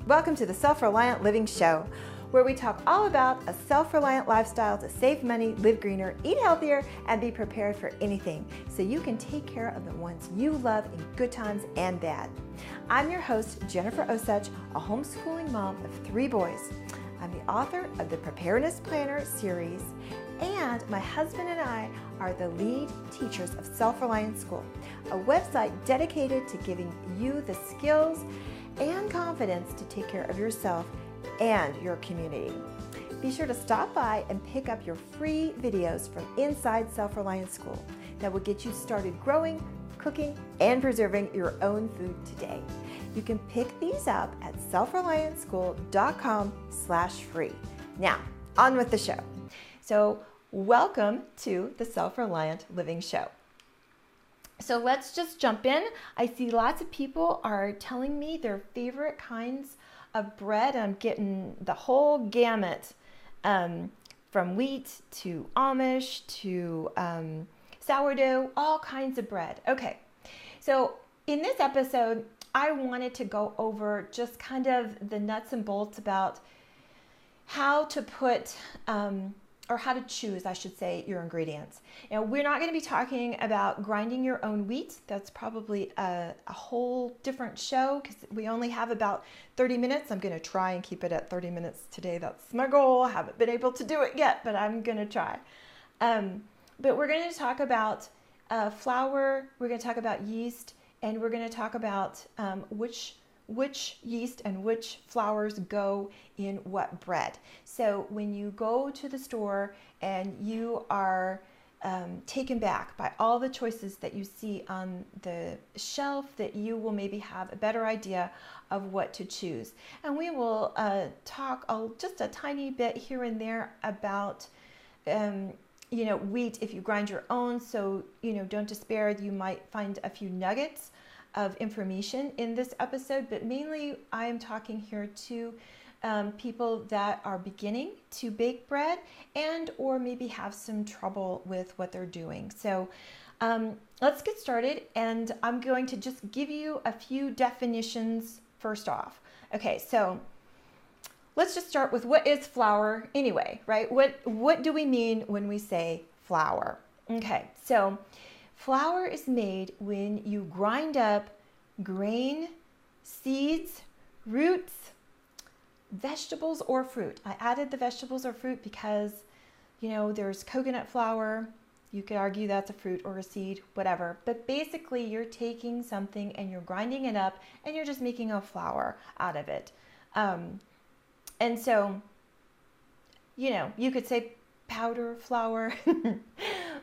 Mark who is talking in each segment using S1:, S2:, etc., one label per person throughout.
S1: Welcome to the Self-Reliant Living Show, where we talk all about a self-reliant lifestyle to save money, live greener, eat healthier, and be prepared for anything so you can take care of the ones you love in good times and bad. I'm your host, Jennifer Osich, a homeschooling mom of 3 boys. I'm the author of the Preparedness Planner series, and my husband and I are the lead teachers of Self-Reliant School, a website dedicated to giving you the skills and confidence to take care of yourself and your community. Be sure to stop by and pick up your free videos from inside Self-Reliant School that will get you started growing, cooking, and preserving your own food today. You can pick these up at selfreliantschool.com/free. Now, on with the show. So, welcome to the Self-Reliant Living Show. So let's just jump in. I see lots of people are telling me their favorite kinds of bread. I'm getting the whole gamut, from wheat to Amish to sourdough, all kinds of bread. Okay, so in this episode, I wanted to go over just kind of the nuts and bolts about how to put, or how to choose, I should say, your ingredients. Now, we're not going to be talking about grinding your own wheat. That's probably a whole different show because we only have about 30 minutes. I'm going to try and keep it at 30 minutes today. That's my goal. I haven't been able to do it yet, but I'm going to try. But we're going to talk about flour. We're going to talk about yeast, and we're going to talk about which yeast and which flours go in what bread. So when you go to the store and you are taken back by all the choices that you see on the shelf, that you will maybe have a better idea of what to choose. And we will talk just a tiny bit here and there about wheat if you grind your own. So, don't despair. You might find a few nuggets of information in this episode, but mainly I am talking here to people that are beginning to bake bread and or maybe have some trouble with what they're doing. So let's get started, and I'm going to just give you a few definitions first off. Okay, so let's just start with what is flour anyway, right? What do we mean when we say flour? Okay, so flour is made when you grind up grain, seeds, roots, vegetables, or fruit. I added the vegetables or fruit because, there's coconut flour. You could argue that's a fruit or a seed, whatever. But basically, you're taking something and you're grinding it up and you're just making a flour out of it. And so, you could say powder flour,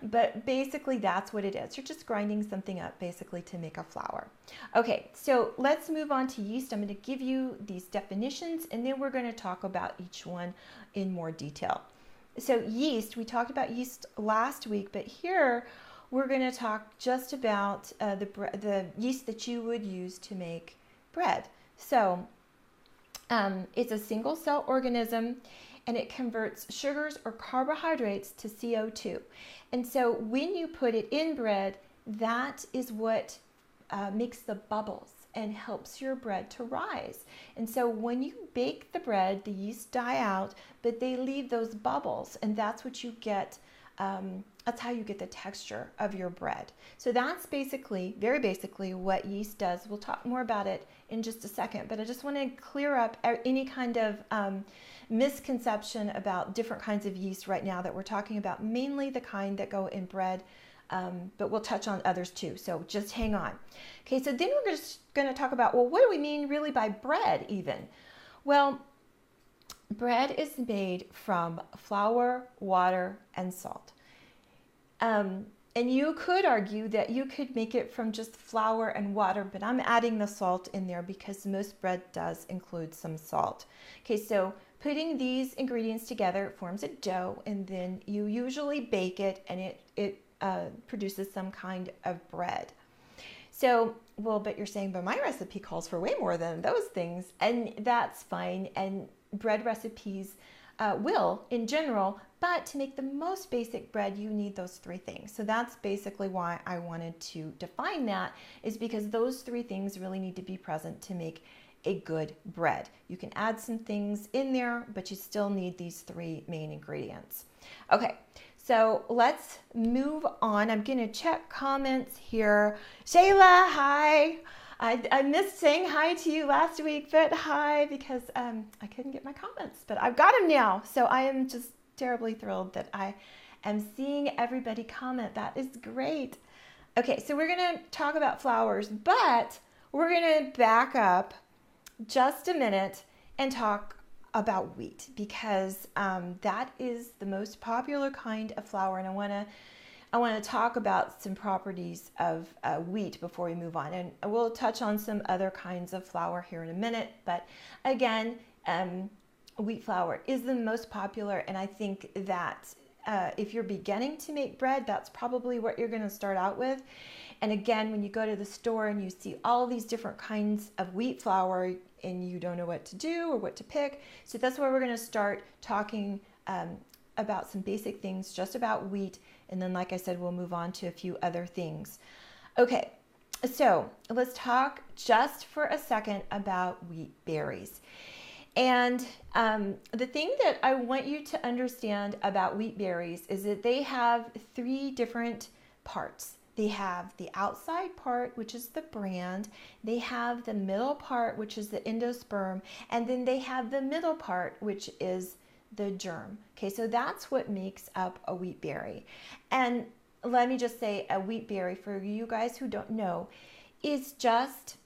S1: but basically that's what it is. You're just grinding something up basically to make a flour. Okay, so let's move on to yeast. I'm going to give you these definitions and then we're going to talk about each one in more detail. So yeast, we talked about yeast last week, but here we're going to talk just about the yeast that you would use to make bread. So it's a single cell organism, and it converts sugars or carbohydrates to CO2. And so when you put it in bread, that is what makes the bubbles and helps your bread to rise. And so when you bake the bread, the yeast die out, but they leave those bubbles, and that's what you get. That's how you get the texture of your bread. So that's basically, very basically, what yeast does. We'll talk more about it in just a second, but I just want to clear up any kind of misconception about different kinds of yeast right now that we're talking about, mainly the kind that go in bread, but we'll touch on others too. So just hang on. Okay, so then we're just going to talk about, well, what do we mean really by bread even? Well, bread is made from flour, water, and salt. And you could argue that you could make it from just flour and water, but I'm adding the salt in there because most bread does include some salt. Okay, so putting these ingredients together forms a dough, and then you usually bake it, and it produces some kind of bread. So, well, but you're saying, but my recipe calls for way more than those things, and that's fine. And bread recipes will in general, but to make the most basic bread, you need those 3 things. So that's basically why I wanted to define that, is because those 3 things really need to be present to make a good bread. You can add some things in there, but you still need these 3 main ingredients. Okay, so let's move on. I'm going to check comments here. Shayla, hi. I missed saying hi to you last week, but hi, because I couldn't get my comments, but I've got them now. So I am just terribly thrilled that I am seeing everybody comment. That is great. Okay, so we're going to talk about flours, but we're going to back up just a minute and talk about wheat, because that is the most popular kind of flour, and I want to talk about some properties of wheat before we move on, and we'll touch on some other kinds of flour here in a minute. But again, wheat flour is the most popular, and I think that if you're beginning to make bread, that's probably what you're going to start out with. And again, when you go to the store and you see all these different kinds of wheat flour and you don't know what to do or what to pick, so that's where we're going to start talking about some basic things just about wheat. And then, like I said, we'll move on to a few other things. Okay, so let's talk just for a second about wheat berries. And the thing that I want you to understand about wheat berries is that they have 3 different parts. They have the outside part, which is the brand. They have the middle part, which is the endosperm. And then they have the middle part, which is the germ. Okay, so that's what makes up a wheat berry. And let me just say, a wheat berry, for you guys who don't know, is just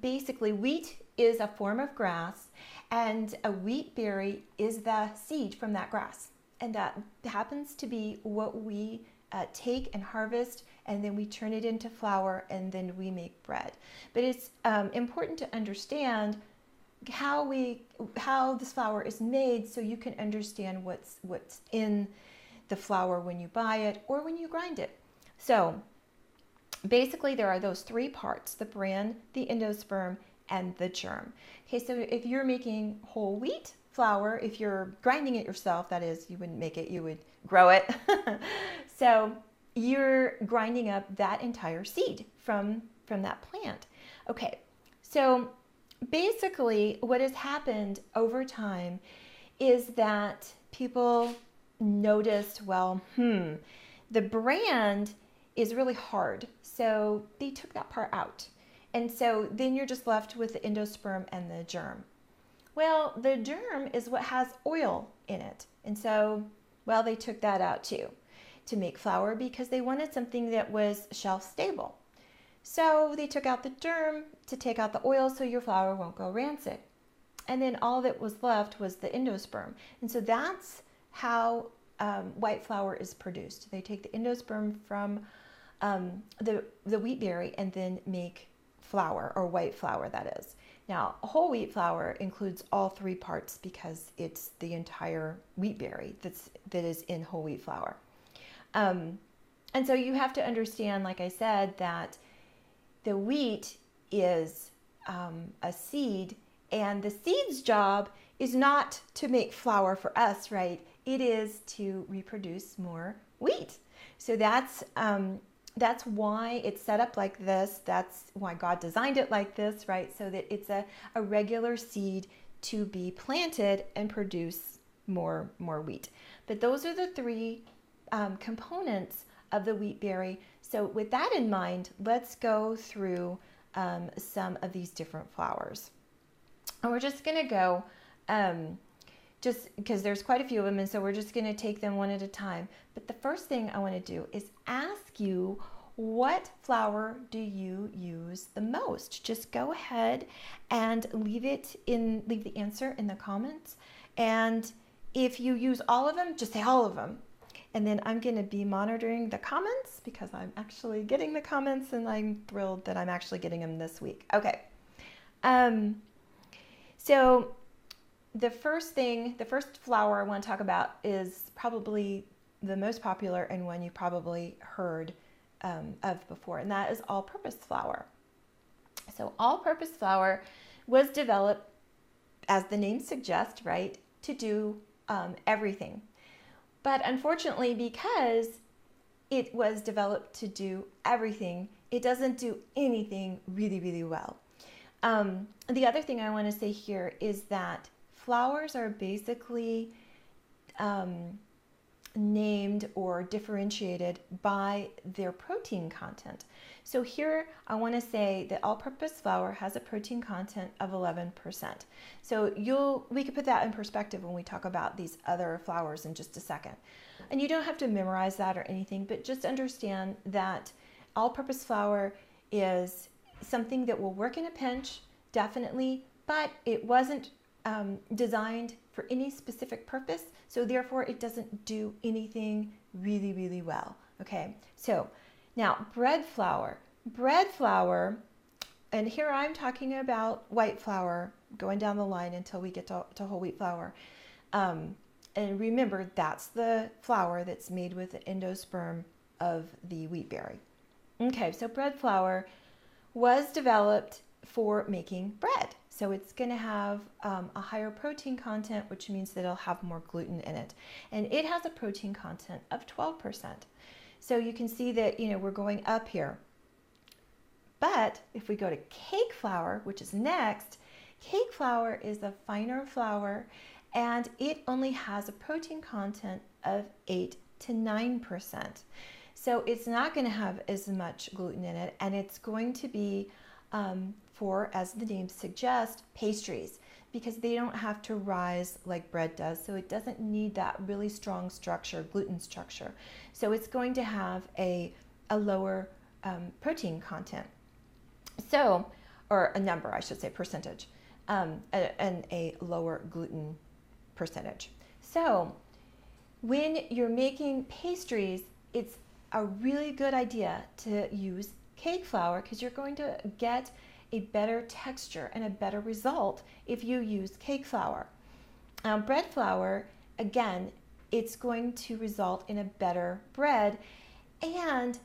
S1: basically, wheat is a form of grass, and a wheat berry is the seed from that grass. And that happens to be what we take and harvest, and then we turn it into flour, and then we make bread. But it's important to understand how this flour is made, so you can understand what's in the flour when you buy it or when you grind it. So basically, there are those 3 parts: the bran, the endosperm, and the germ. Okay, so if you're making whole wheat flour, if you're grinding it yourself, that is, you wouldn't make it, you would grow it. So you're grinding up that entire seed from that plant. Okay, so basically what has happened over time is that people noticed, well, the brand is really hard, so they took that part out. And so then you're just left with the endosperm and the germ. Well, the germ is what has oil in it. And so, well, they took that out too to make flour, because they wanted something that was shelf stable. So they took out the germ to take out the oil so your flour won't go rancid. And then all that was left was the endosperm. And so that's how white flour is produced. They take the endosperm from the wheat berry and then make flour, or white flour, that is. Now, whole wheat flour includes all 3 parts, because it's the entire wheat berry that is in whole wheat flour. And so you have to understand, like I said, that the wheat is a seed, and the seed's job is not to make flour for us, right? It is to reproduce more wheat. So that's why it's set up like this. That's why God designed it like this, right? So that it's a regular seed to be planted and produce more wheat. But those are the 3 components of the wheat berry. So with that in mind, let's go through some of these different flours. And we're just going to go, just because there's quite a few of them, and so we're just going to take them one at a time. But the first thing I want to do is ask you, what flour do you use the most? Just go ahead and leave the answer in the comments. And if you use all of them, just say all of them. And then I'm going to be monitoring the comments, because I'm actually getting the comments, and I'm thrilled that I'm actually getting them this week. Okay. So the first flour I want to talk about is probably the most popular, and one you probably heard of before, and that is all-purpose flour. So all-purpose flour was developed, as the name suggests, right, to do everything. But unfortunately, because it was developed to do everything, it doesn't do anything really, really well. The other thing I want to say here is that flours are basically named or differentiated by their protein content. So here I want to say that all-purpose flour has a protein content of 11%. So we could put that in perspective when we talk about these other flours in just a second. And you don't have to memorize that or anything, but just understand that all-purpose flour is something that will work in a pinch, definitely, but it wasn't designed for any specific purpose, so therefore it doesn't do anything really, really well. Okay, so now bread flour. Bread flour, and here I'm talking about white flour, going down the line until we get to whole wheat flour. And remember, that's the flour that's made with the endosperm of the wheat berry. Okay, so bread flour was developed for making bread. So it's going to have a higher protein content, which means that it'll have more gluten in it. And it has a protein content of 12%. So you can see that, we're going up here. But if we go to cake flour, which is next, cake flour is a finer flour, and it only has a protein content of 8 to 9%. So it's not going to have as much gluten in it, and it's going to be for, as the name suggests, pastries, because they don't have to rise like bread does, so it doesn't need that really strong structure, gluten structure. So it's going to have a lower protein content. So, or a number, I should say, percentage, and a lower gluten percentage. So when you're making pastries, it's a really good idea to use cake flour because you're going to get a better texture and a better result if you use cake flour. Bread flour, again, it's going to result in a better bread, and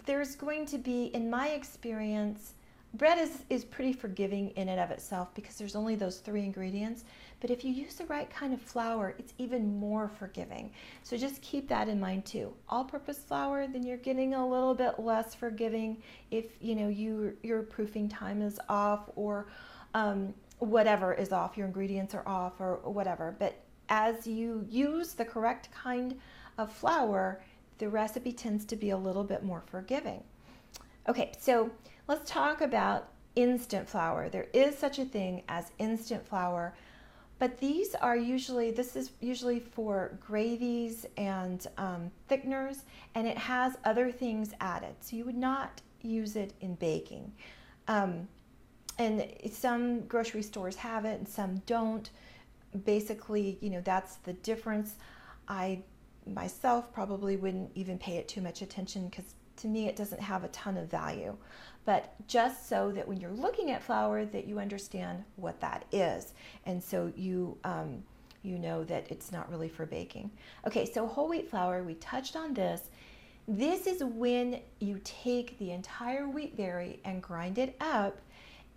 S1: there's going to be, in my experience, bread is pretty forgiving in and of itself because there's only those 3 ingredients, but if you use the right kind of flour, it's even more forgiving. So just keep that in mind too. All-purpose flour, then you're getting a little bit less forgiving if your proofing time is off, or whatever is off, your ingredients are off or whatever. But as you use the correct kind of flour, the recipe tends to be a little bit more forgiving. Okay, so let's talk about instant flour. There is such a thing as instant flour, but this is usually for gravies and thickeners, and it has other things added. So you would not use it in baking. And some grocery stores have it and some don't. Basically, that's the difference. I myself probably wouldn't even pay it too much attention because to me it doesn't have a ton of value. But just so that when you're looking at flour that you understand what that is, and so you know that it's not really for baking. Okay, so whole wheat flour, we touched on this. This is when you take the entire wheat berry and grind it up,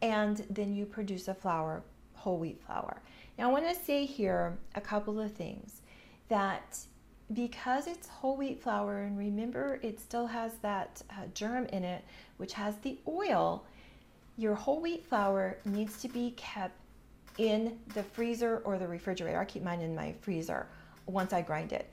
S1: and then you produce a flour, whole wheat flour. Now I want to say here a couple of things. That because it's whole wheat flour, and remember it still has that germ in it, which has the oil, your whole wheat flour needs to be kept in the freezer or the refrigerator. I keep mine in my freezer once I grind it.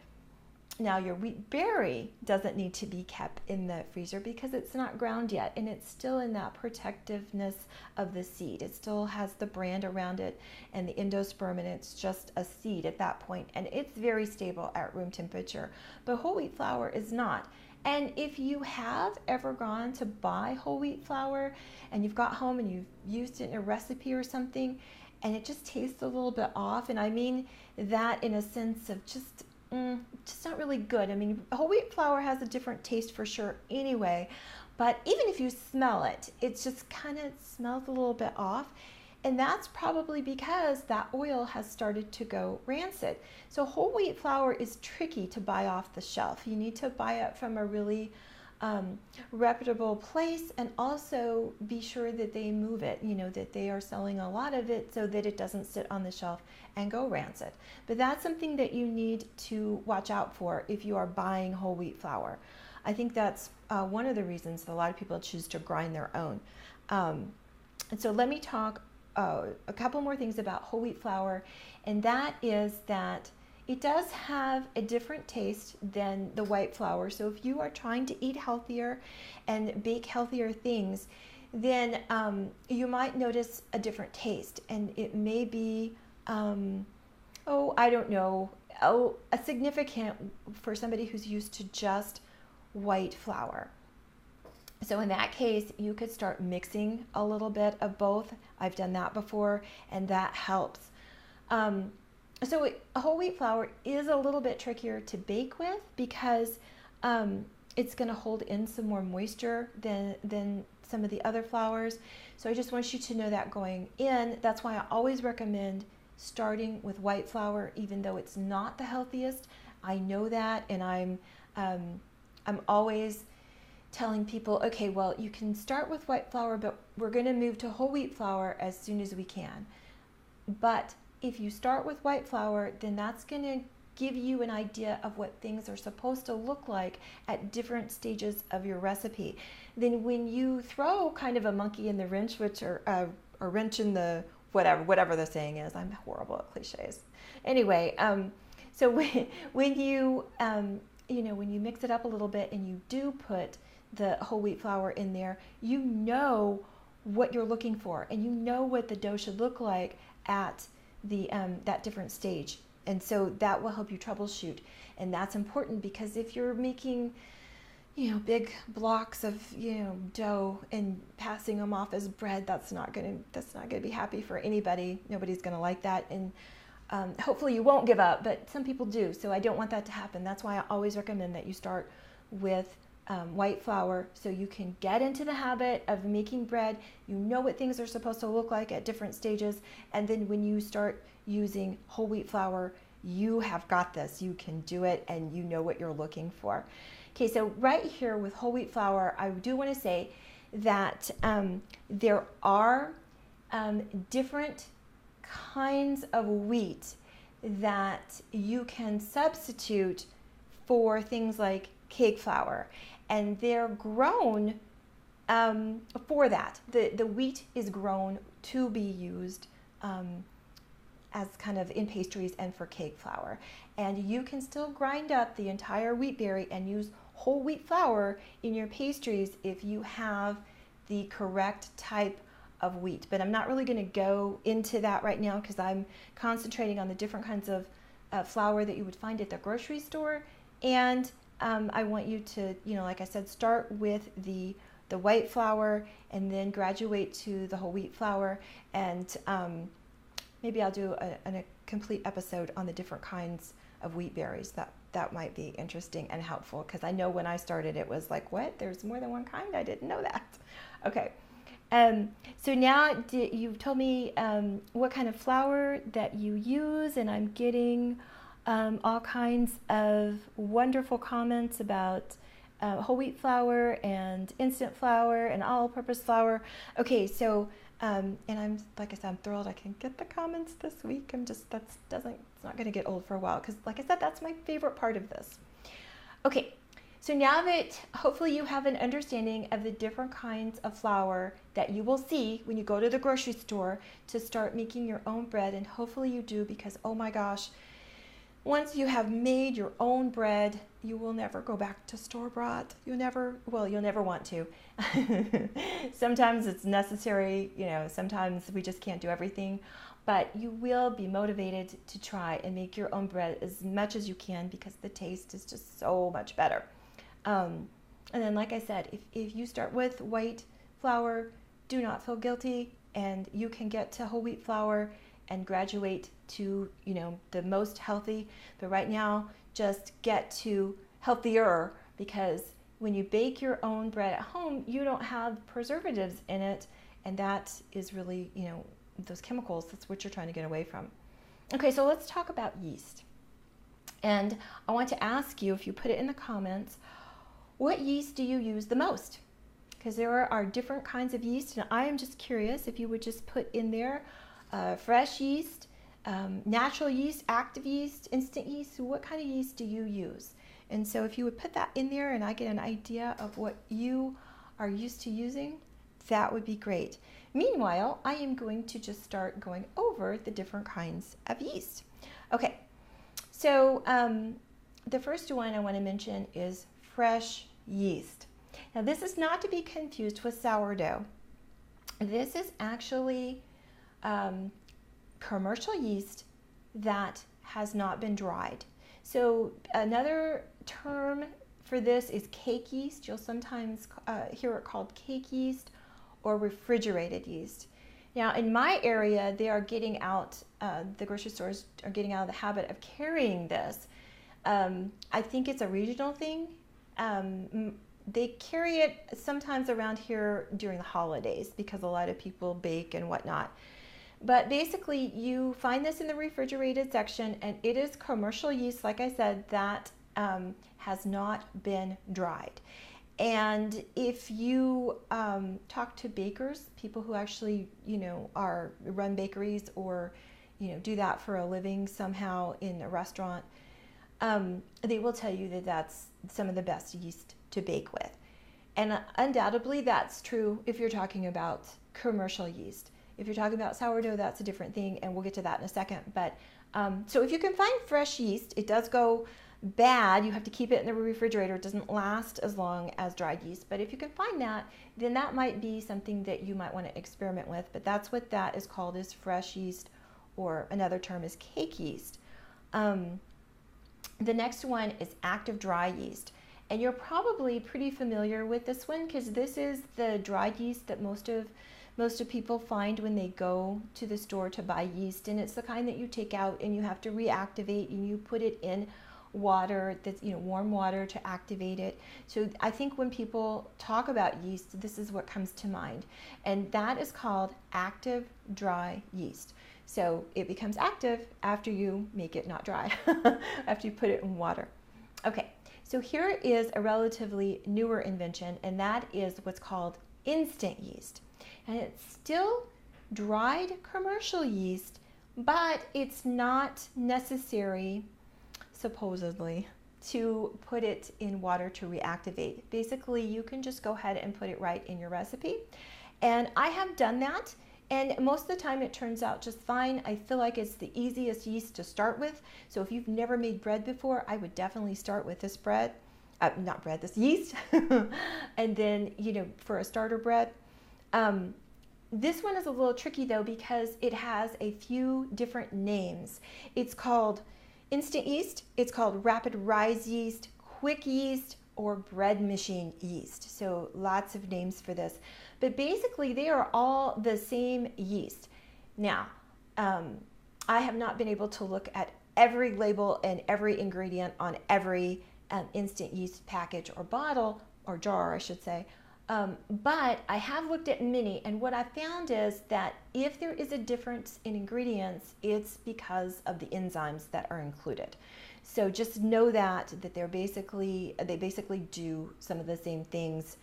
S1: Now your wheat berry doesn't need to be kept in the freezer because it's not ground yet, and it's still in that protectiveness of the seed. It still has the brand around it and the endosperm, and it's just a seed at that point, and it's very stable at room temperature. But whole wheat flour is not. And if you have ever gone to buy whole wheat flour and you've got home and you've used it in a recipe or something and it just tastes a little bit off, and I mean that in a sense of just not really good. I mean, whole wheat flour has a different taste for sure anyway, but even if you smell it, it just kind of smells a little bit off, and that's probably because that oil has started to go rancid. So whole wheat flour is tricky to buy off the shelf. You need to buy it from a really reputable place, and also be sure that they move it, that they are selling a lot of it so that it doesn't sit on the shelf and go rancid. But that's something that you need to watch out for if you are buying whole wheat flour. I think that's one of the reasons that a lot of people choose to grind their own. And so let me talk a couple more things about whole wheat flour, and that is that it does have a different taste than the white flour. So if you are trying to eat healthier and bake healthier things, then you might notice a different taste, and it may be, I don't know, a significant for somebody who's used to just white flour. So in that case, you could start mixing a little bit of both. I've done that before, and that helps. So whole wheat flour is a little bit trickier to bake with because it's going to hold in some more moisture than some of the other flours. So I just want you to know that going in. That's why I always recommend starting with white flour, even though it's not the healthiest. I know that, and I'm always telling people, okay, well, you can start with white flour, but we're going to move to whole wheat flour as soon as we can. But if you start with white flour, then that's going to give you an idea of what things are supposed to look like at different stages of your recipe. Then when you throw kind of a monkey in the wrench, which or a wrench in the whatever the saying is, I'm horrible at cliches. Anyway, so when you when you mix it up a little bit and you do put the whole wheat flour in there, you know what you're looking for, and you know what the dough should look like at the that different stage. And so that will help you troubleshoot. And that's important because if you're making, big blocks of, dough and passing them off as bread, that's not going to be happy for anybody. Nobody's going to like that. And hopefully you won't give up, but some people do. So I don't want that to happen. That's why I always recommend that you start with white flour so you can get into the habit of making bread. You know what things are supposed to look like at different stages. And then when you start using whole wheat flour, you have got this. You can do it, and you know what you're looking for. Okay, so right here with whole wheat flour, I do want to say that there are different kinds of wheat that you can substitute for things like cake flour, and they're grown for that. The wheat is grown to be used as kind of in pastries and for cake flour. And you can still grind up the entire wheat berry and use whole wheat flour in your pastries if you have the correct type of wheat. But I'm not really going to go into that right now because I'm concentrating on the different kinds of flour that you would find at the grocery store. And I want you to, like I said, start with the white flour and then graduate to the whole wheat flour. And maybe I'll do a complete episode on the different kinds of wheat berries. That might be interesting and helpful because I know when I started it was like, what? There's more than one kind? I didn't know that. Okay. So now you've told me what kind of flour that you use, and I'm getting all kinds of wonderful comments about whole wheat flour and instant flour and all-purpose flour. Okay, so and I'm, like I said, I'm thrilled I can get the comments this week. It's not going to get old for a while because, like I said, that's my favorite part of this. Okay, so now that hopefully you have an understanding of the different kinds of flour that you will see when you go to the grocery store to start making your own bread, and hopefully you do, because oh my gosh, once you have made your own bread, you will never go back to store-bought. You'll never want to. Sometimes it's necessary, sometimes we just can't do everything, but you will be motivated to try and make your own bread as much as you can because the taste is just so much better. And then, like I said, if you start with white flour, do not feel guilty, and you can get to whole wheat flour and graduate to, the most healthy. But right now, just get to healthier, because when you bake your own bread at home, you don't have preservatives in it. And that is really, those chemicals, that's what you're trying to get away from. Okay, so let's talk about yeast. And I want to ask you, if you put it in the comments, what yeast do you use the most? Because there are different kinds of yeast, and I am just curious if you would just put in there fresh yeast, natural yeast, active yeast, instant yeast. What kind of yeast do you use? And so if you would put that in there and I get an idea of what you are used to using, that would be great. Meanwhile, I am going to just start going over the different kinds of yeast. Okay, so the first one I want to mention is fresh yeast. Now, this is not to be confused with sourdough. This is actually commercial yeast that has not been dried. So another term for this is cake yeast. You'll sometimes hear it called cake yeast or refrigerated yeast. Now, in my area, they are getting out, the grocery stores are getting out of the habit of carrying this. I think it's a regional thing. They carry it sometimes around here during the holidays because a lot of people bake and whatnot. But basically, you find this in the refrigerated section, and it is commercial yeast, like I said, that has not been dried. And if you talk to bakers, people who actually, run bakeries or, do that for a living somehow in a restaurant, they will tell you that that's some of the best yeast to bake with. And undoubtedly, that's true if you're talking about commercial yeast. If you're talking about sourdough, that's a different thing, and we'll get to that in a second. But so if you can find fresh yeast, it does go bad. You have to keep it in the refrigerator. It doesn't last as long as dried yeast. But if you can find that, then that might be something that you might want to experiment with. But that's what that is called, is fresh yeast, or another term is cake yeast. The next one is active dry yeast. And you're probably pretty familiar with this one because this is the dried yeast that most of people find when they go to the store to buy yeast. And it's the kind that you take out and you have to reactivate, and you put it in water that's warm water to activate it. So I think when people talk about yeast, this is what comes to mind, and that is called active dry yeast. So it becomes active after you make it not dry, after you put it in water. Okay, so here is a relatively newer invention, and that is what's called instant yeast. And it's still dried commercial yeast, but it's not necessary, supposedly, to put it in water to reactivate. Basically, you can just go ahead and put it right in your recipe. And I have done that, and most of the time it turns out just fine. I feel like it's the easiest yeast to start with. So if you've never made bread before, I would definitely start with this this yeast. And then, for a starter bread. This one is a little tricky though, because it has a few different names. It's called instant yeast, it's called rapid rise yeast, quick yeast, or bread machine yeast. So lots of names for this. But basically they are all the same yeast. Now, I have not been able to look at every label and every ingredient on every instant yeast package or bottle, or jar I should say. But I have looked at many, and what I found is that if there is a difference in ingredients, it's because of the enzymes that are included. So just know that they basically do some of the same things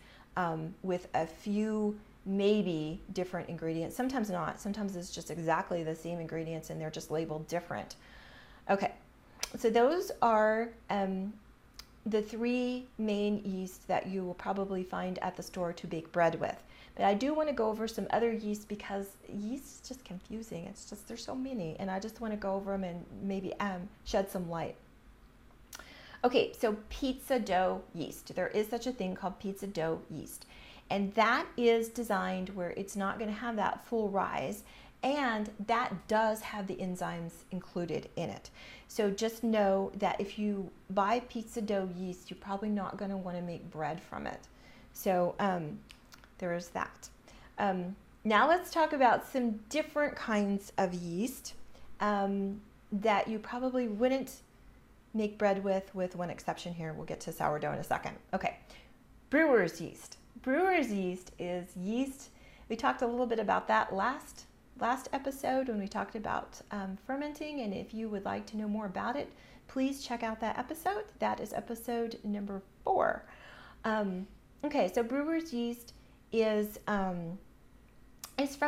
S1: with a few maybe different ingredients. Sometimes not. Sometimes it's just exactly the same ingredients and they're just labeled different. Okay, so those are the three main yeasts that you will probably find at the store to bake bread with. But I do want to go over some other yeast because yeast is just confusing. It's just, there's so many, and I just want to go over them and maybe shed some light. Okay, so pizza dough yeast. There is such a thing called pizza dough yeast, and that is designed where it's not going to have that full rise, and that does have the enzymes included in it. So just know that if you buy pizza dough yeast, you're probably not going to want to make bread from it. So there is that. Now let's talk about some different kinds of yeast that you probably wouldn't make bread with one exception here. We'll get to sourdough in a second. Okay, brewer's yeast. Brewer's yeast is yeast. We talked a little bit about that last episode when we talked about fermenting, and if you would like to know more about it, please check out that episode. That is episode number 4. Okay, so brewer's yeast is from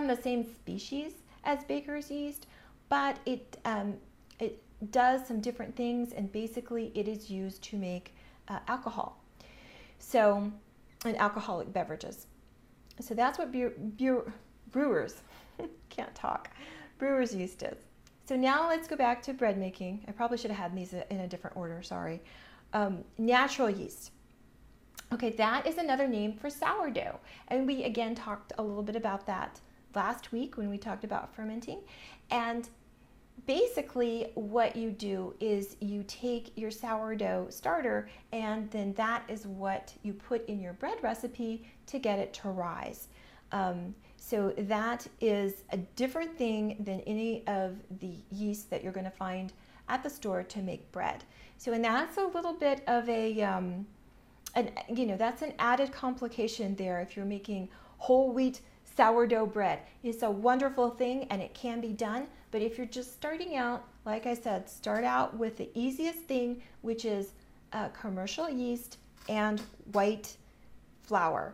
S1: the same species as baker's yeast, but it does some different things, and basically it is used to make alcohol, and alcoholic beverages. So that's what brewers, can't talk, brewers' yeast is. So now let's go back to bread making. I probably should have had these in a different order, sorry. Natural yeast. Okay, that is another name for sourdough. And we again talked a little bit about that last week when we talked about fermenting. And basically what you do is you take your sourdough starter and then that is what you put in your bread recipe to get it to rise. So that is a different thing than any of the yeast that you're going to find at the store to make bread. So, and that's a little bit of that's an added complication there if you're making whole wheat sourdough bread. It's a wonderful thing and it can be done, but if you're just starting out, like I said, start out with the easiest thing, which is commercial yeast and white flour.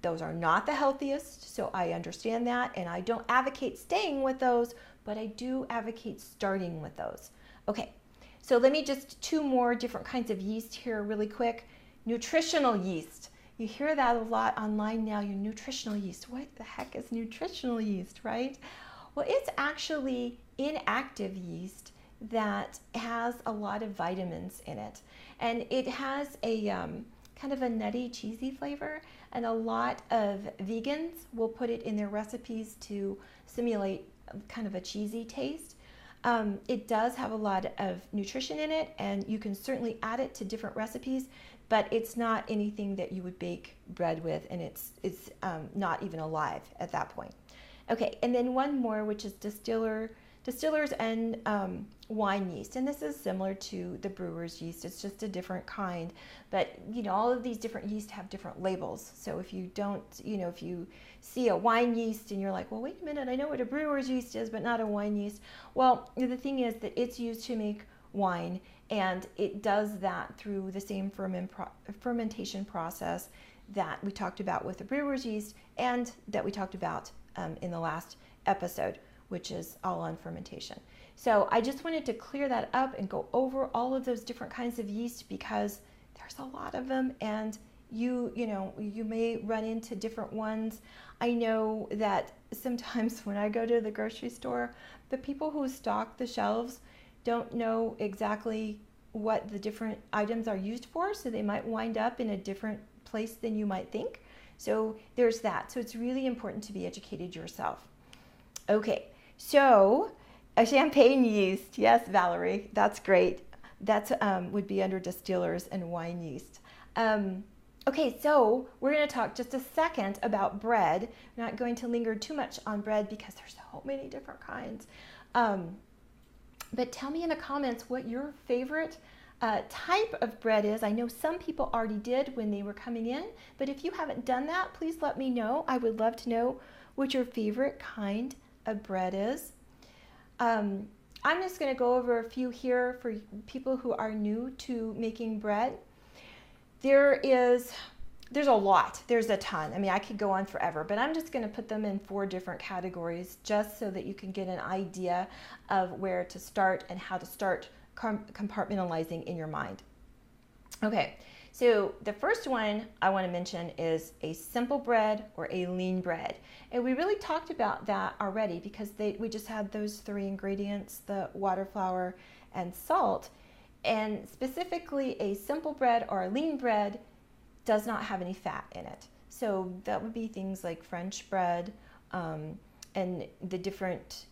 S1: Those are not the healthiest, so I understand that, and I don't advocate staying with those, but I do advocate starting with those. Okay, so let me just 2 more different kinds of yeast here really quick. Nutritional yeast. You hear that a lot online now, your nutritional yeast. What the heck is nutritional yeast, right? Well, it's actually inactive yeast that has a lot of vitamins in it. And it has a kind of a nutty, cheesy flavor. And a lot of vegans will put it in their recipes to simulate kind of a cheesy taste. It does have a lot of nutrition in it, and you can certainly add it to different recipes, but it's not anything that you would bake bread with, and it's not even alive at that point. Okay, and then one more, which is distillers and wine yeast, and this is similar to the brewer's yeast. It's just a different kind, but all of these different yeast have different labels. So if you don't, if you see a wine yeast and you're like, well, wait a minute, I know what a brewer's yeast is, but not a wine yeast. Well, the thing is that it's used to make wine, and it does that through the same fermentation process that we talked about with the brewer's yeast and that we talked about in the last episode, which is all on fermentation. So I just wanted to clear that up and go over all of those different kinds of yeast because there's a lot of them, and you may run into different ones. I know that sometimes when I go to the grocery store, the people who stock the shelves don't know exactly what the different items are used for, so they might wind up in a different place than you might think. So there's that. So it's really important to be educated yourself. Okay, so a champagne yeast. Yes, Valerie, that's great. That would be under distillers and wine yeast. Okay, so we're going to talk just a second about bread. We're not going to linger too much on bread because there's so many different kinds. But tell me in the comments what your favorite type of bread is. I know some people already did when they were coming in, but if you haven't done that, please let me know. I would love to know what your favorite kind of bread is. I'm just going to go over a few here for people who are new to making bread. There's a lot. There's a ton. I mean, I could go on forever, but I'm just going to put them in 4 different categories just so that you can get an idea of where to start and how to start compartmentalizing in your mind. Okay, so the first one I want to mention is a simple bread or a lean bread. And we really talked about that already because we just had those 3 ingredients, the water, flour, and salt. And specifically a simple bread or a lean bread does not have any fat in it. So that would be things like French bread and the different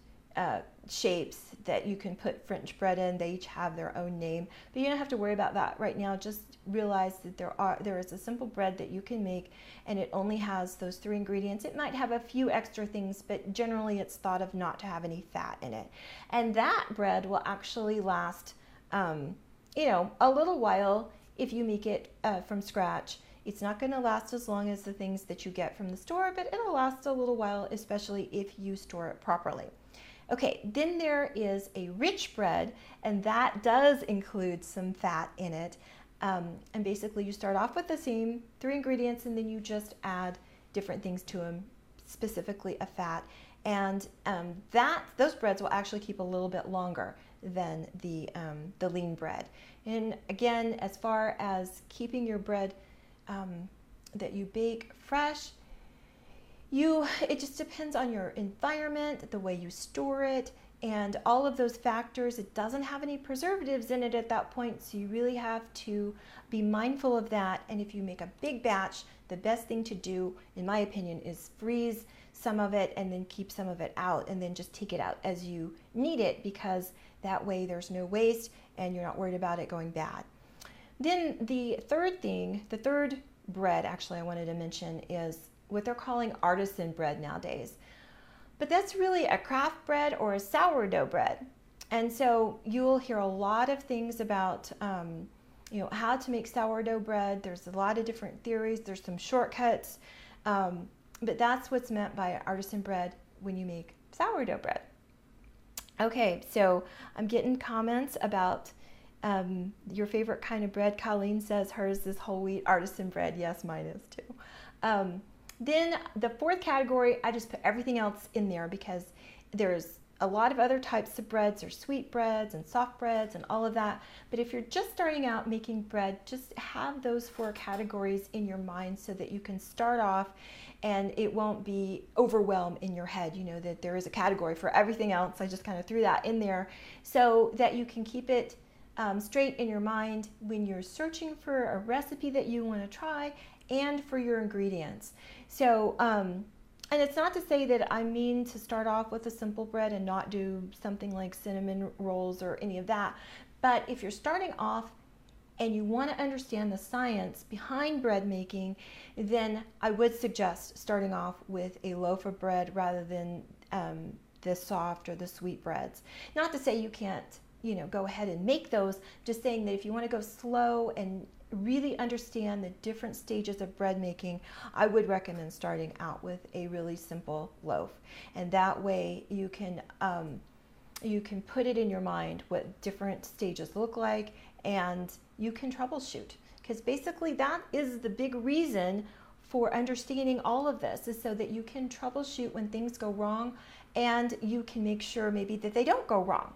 S1: shapes that you can put French bread in. They each have their own name, but you don't have to worry about that right now. Just realize that there is a simple bread that you can make, and it only has those 3 ingredients. It might have a few extra things, but generally it's thought of not to have any fat in it. And that bread will actually last a little while if you make it from scratch. It's not going to last as long as the things that you get from the store, but it'll last a little while, especially if you store it properly. Okay, then there is a rich bread, and that does include some fat in it. And basically you start off with the same 3 ingredients, and then you just add different things to them, specifically a fat. And those breads will actually keep a little bit longer than the lean bread. And again, as far as keeping your bread that you bake fresh, It just depends on your environment, the way you store it, and all of those factors. It doesn't have any preservatives in it at that point, so you really have to be mindful of that. And if you make a big batch, the best thing to do, in my opinion, is freeze some of it and then keep some of it out, and then just take it out as you need it, because that way there's no waste and you're not worried about it going bad. Then the third bread actually I wanted to mention is what they're calling artisan bread nowadays. But that's really a craft bread or a sourdough bread. And so you'll hear a lot of things about how to make sourdough bread. There's a lot of different theories. There's some shortcuts. But that's what's meant by artisan bread when you make sourdough bread. Okay, so I'm getting comments about your favorite kind of bread. Colleen says hers is whole wheat artisan bread. Yes, mine is too. Then the fourth category, I just put everything else in there because there's a lot of other types of breads. There's sweet breads and soft breads and all of that. But if you're just starting out making bread, just have those 4 categories in your mind so that you can start off and it won't be overwhelmed in your head. You know that there is a category for everything else. I just kind of threw that in there so that you can keep it straight in your mind when you're searching for a recipe that you want to try and for your ingredients. So, and it's not to say that I mean to start off with a simple bread and not do something like cinnamon rolls or any of that. But if you're starting off and you want to understand the science behind bread making, then I would suggest starting off with a loaf of bread rather than the soft or the sweet breads. Not to say you can't, go ahead and make those, just saying that if you want to go slow and really understand the different stages of bread making, I would recommend starting out with a really simple loaf. And that way you can put it in your mind what different stages look like, and you can troubleshoot. Because basically that is the big reason for understanding all of this, is so that you can troubleshoot when things go wrong and you can make sure maybe that they don't go wrong.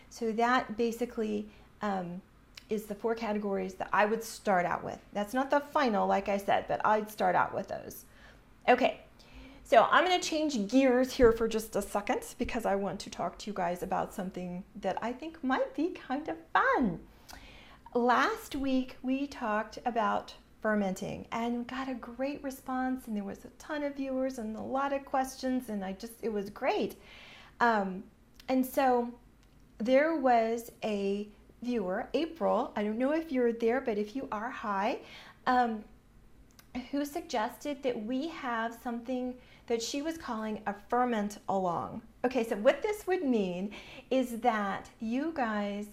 S1: So that basically is the 4 categories that I would start out with. That's not the final, like I said, but I'd start out with those. Okay, so I'm going to change gears here for just a second because I want to talk to you guys about something that I think might be kind of fun. Last week we talked about fermenting and got a great response, and there was a ton of viewers and a lot of questions, and it was great. And so there was a viewer, April, I don't know if you're there, but if you are, hi, who suggested that we have something that she was calling a ferment along. Okay, so what this would mean is that you guys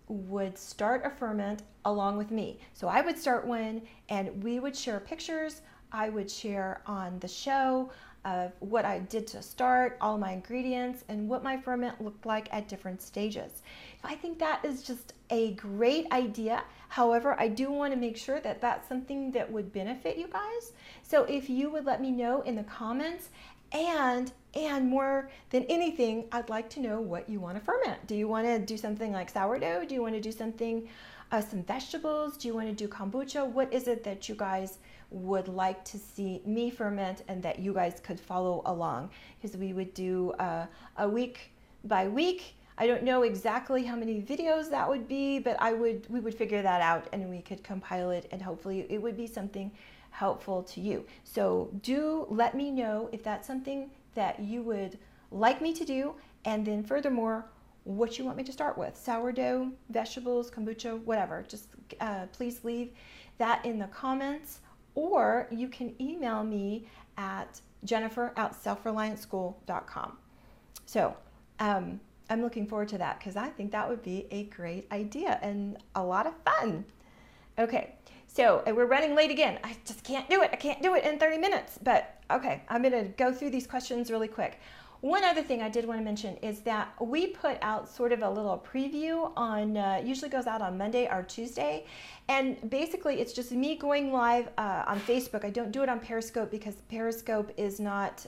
S1: would start a ferment along with me. So I would start one and we would share pictures. I would share on the show of what I did to start, all my ingredients, and what my ferment looked like at different stages. I think that is just a great idea. However, I do want to make sure that that's something that would benefit you guys. So if you would let me know in the comments, and more than anything, I'd like to know what you want to ferment. Do you want to do something like sourdough? Do you want to do something, some vegetables? Do you want to do kombucha? What is it that you guys would like to see me ferment and that you guys could follow along? Because we would do a week by week. I don't know exactly how many videos that would be, but we would figure that out and we could compile it, and hopefully it would be something helpful to you. So do let me know if that's something that you would like me to do, and then furthermore, what you want me to start with. Sourdough, vegetables, kombucha, whatever. Just please leave that in the comments, or you can email me at jennifer@selfreliantschool.com. So I'm looking forward to that because I think that would be a great idea and a lot of fun. Okay, so we're running late again. I just can't do it. I can't do it in 30 minutes. But okay, I'm going to go through these questions really quick. One other thing I did want to mention is that we put out sort of a little preview on, usually goes out on Monday or Tuesday. And basically it's just me going live on Facebook. I don't do it on Periscope because Periscope is not,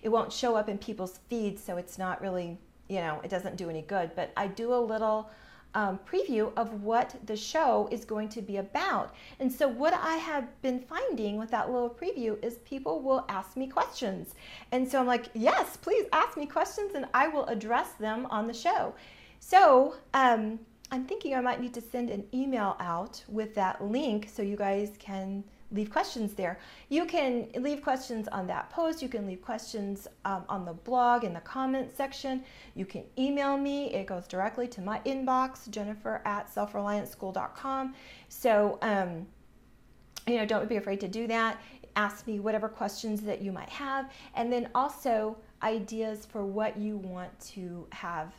S1: it won't show up in people's feeds. So it's not really, it doesn't do any good. But I do a little preview of what the show is going to be about. And so what I have been finding with that little preview is people will ask me questions. And so I'm like, yes, please ask me questions and I will address them on the show. So I'm thinking I might need to send an email out with that link so you guys can leave questions there. You can leave questions on that post. You can leave questions on the blog in the comment section. You can email me. It goes directly to my inbox, jennifer@selfreliantschool.com. So, don't be afraid to do that. Ask me whatever questions that you might have. And then also ideas for what you want to have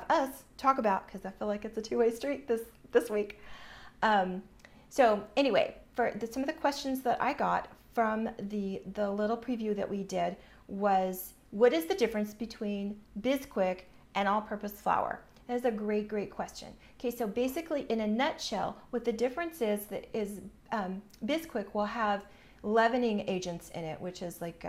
S1: us talk about, because I feel like it's a two-way street this week. So anyway, for some of the questions that I got from the little preview that we did was, what is the difference between Bisquick and all-purpose flour? That is a great, great question. Okay, so basically in a nutshell, what the difference is Bisquick will have leavening agents in it, which is like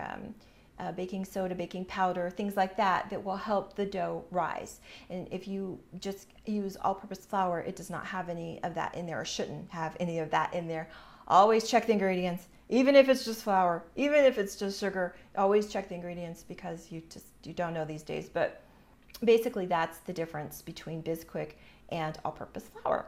S1: baking soda, baking powder, things like that will help the dough rise. And if you just use all-purpose flour, it does not have any of that in there, or shouldn't have any of that in there. Always check the ingredients, even if it's just flour, even if it's just sugar. Always check the ingredients, because you don't know these days. But basically, that's the difference between Bisquick and all-purpose flour.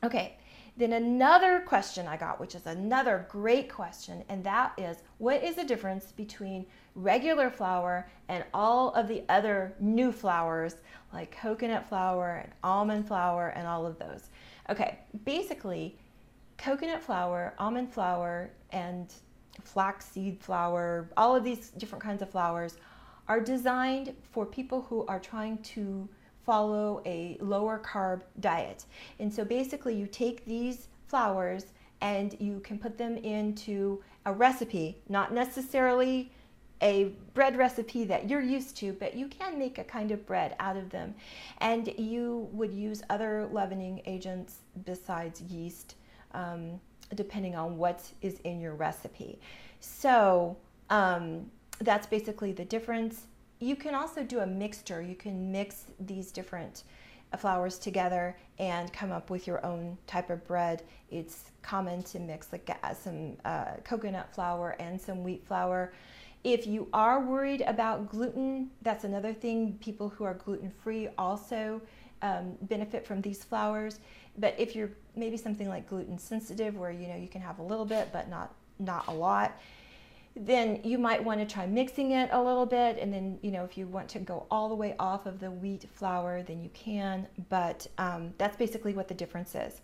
S1: Okay. Then another question I got, which is another great question, and that is, what is the difference between regular flour and all of the other new flours like coconut flour and almond flour and all of those? Okay, basically, coconut flour, almond flour, and flaxseed flour, all of these different kinds of flours are designed for people who are trying to follow a lower carb diet. And so basically you take these flours and you can put them into a recipe, not necessarily a bread recipe that you're used to, but you can make a kind of bread out of them. And you would use other leavening agents besides yeast, depending on what is in your recipe. So that's basically the difference. You can also do a mixture. You can mix these different flours together and come up with your own type of bread. It's common to mix like some coconut flour and some wheat flour. If you are worried about gluten, that's another thing. People who are gluten-free also benefit from these flours. But if you're maybe something like gluten sensitive, where you can have a little bit but not a lot, then you might want to try mixing it a little bit. And then, if you want to go all the way off of the wheat flour, then you can. But that's basically what the difference is.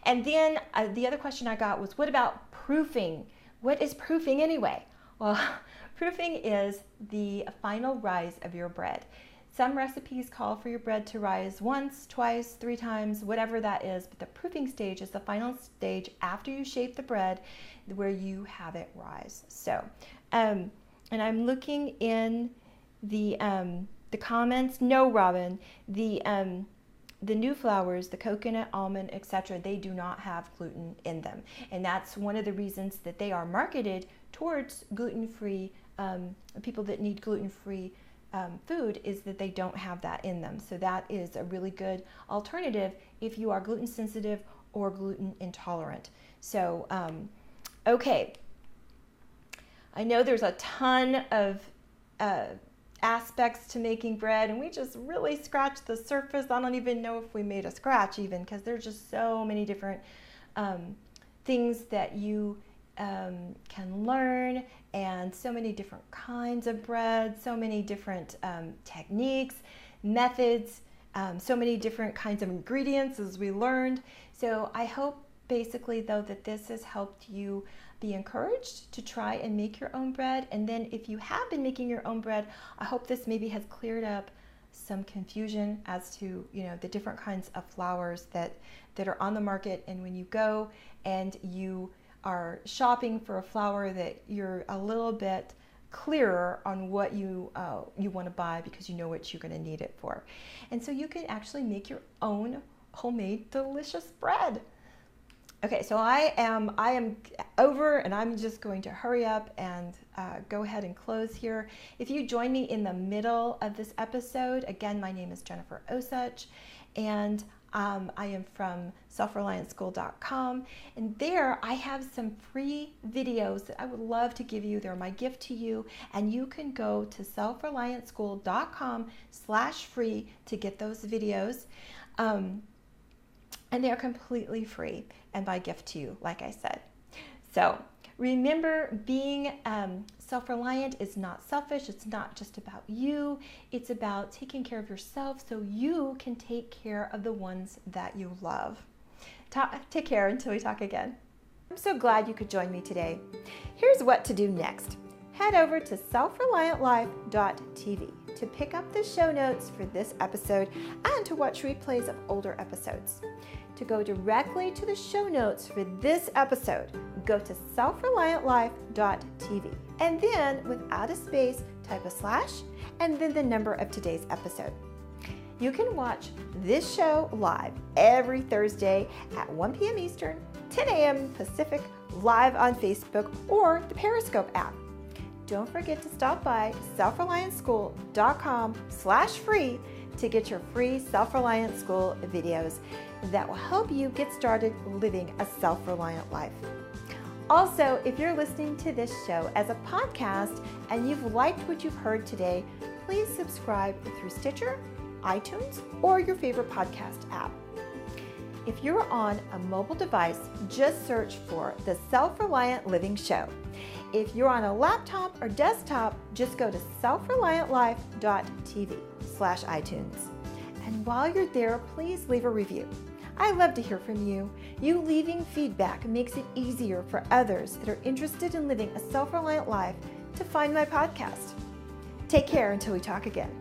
S1: And then the other question I got was, what about proofing? What is proofing anyway? Well, proofing is the final rise of your bread. Some recipes call for your bread to rise once, twice, 3 times, whatever that is. But the proofing stage is the final stage after you shape the bread, where you have it rise. So, and I'm looking in the comments. No, Robin, the new flours, the coconut, almond, etc., they do not have gluten in them. And that's one of the reasons that they are marketed towards gluten-free, people that need gluten-free food, is that they don't have that in them. So that is a really good alternative if you are gluten sensitive or gluten intolerant. So, okay. I know there's a ton of aspects to making bread, and we just really scratched the surface. I don't even know if we made a scratch even, because there's just so many different things that you can learn, and so many different kinds of bread, so many different techniques, methods, so many different kinds of ingredients, as we learned. So I hope basically though that this has helped you be encouraged to try and make your own bread. And then if you have been making your own bread, I hope this maybe has cleared up some confusion as to the different kinds of flours that are on the market. And when you go and you are shopping for a flour, that you're a little bit clearer on what you want to buy, because you know what you're going to need it for. And so you can actually make your own homemade delicious bread. Okay, so I am over, and I'm just going to hurry up and go ahead and close here. If you join me in the middle of this episode, again, my name is Jennifer Osuch, and I am from selfreliantschool.com, and there I have some free videos that I would love to give you. They're my gift to you, and you can go to selfreliantschool.com/free to get those videos. And they're completely free and my gift to you, like I said. So remember, being self-reliant is not selfish. It's not just about you. It's about taking care of yourself so you can take care of the ones that you love. Take care until we talk again. I'm so glad you could join me today. Here's what to do next. Head over to selfreliantlife.tv to pick up the show notes for this episode and to watch replays of older episodes. To go directly to the show notes for this episode, go to selfreliantlife.tv, and then without a space, type a / and then the number of today's episode. You can watch this show live every Thursday at 1 p.m. Eastern, 10 a.m. Pacific, live on Facebook or the Periscope app. Don't forget to stop by selfreliantschool.com/free to get your free Self-Reliant School videos that will help you get started living a self-reliant life. Also, if you're listening to this show as a podcast and you've liked what you've heard today, please subscribe through Stitcher, iTunes, or your favorite podcast app. If you're on a mobile device, just search for the Self-Reliant Living Show. If you're on a laptop or desktop, just go to selfreliantlife.tv/iTunes. And while you're there, please leave a review. I love to hear from you. You leaving feedback makes it easier for others that are interested in living a self-reliant life to find my podcast. Take care until we talk again.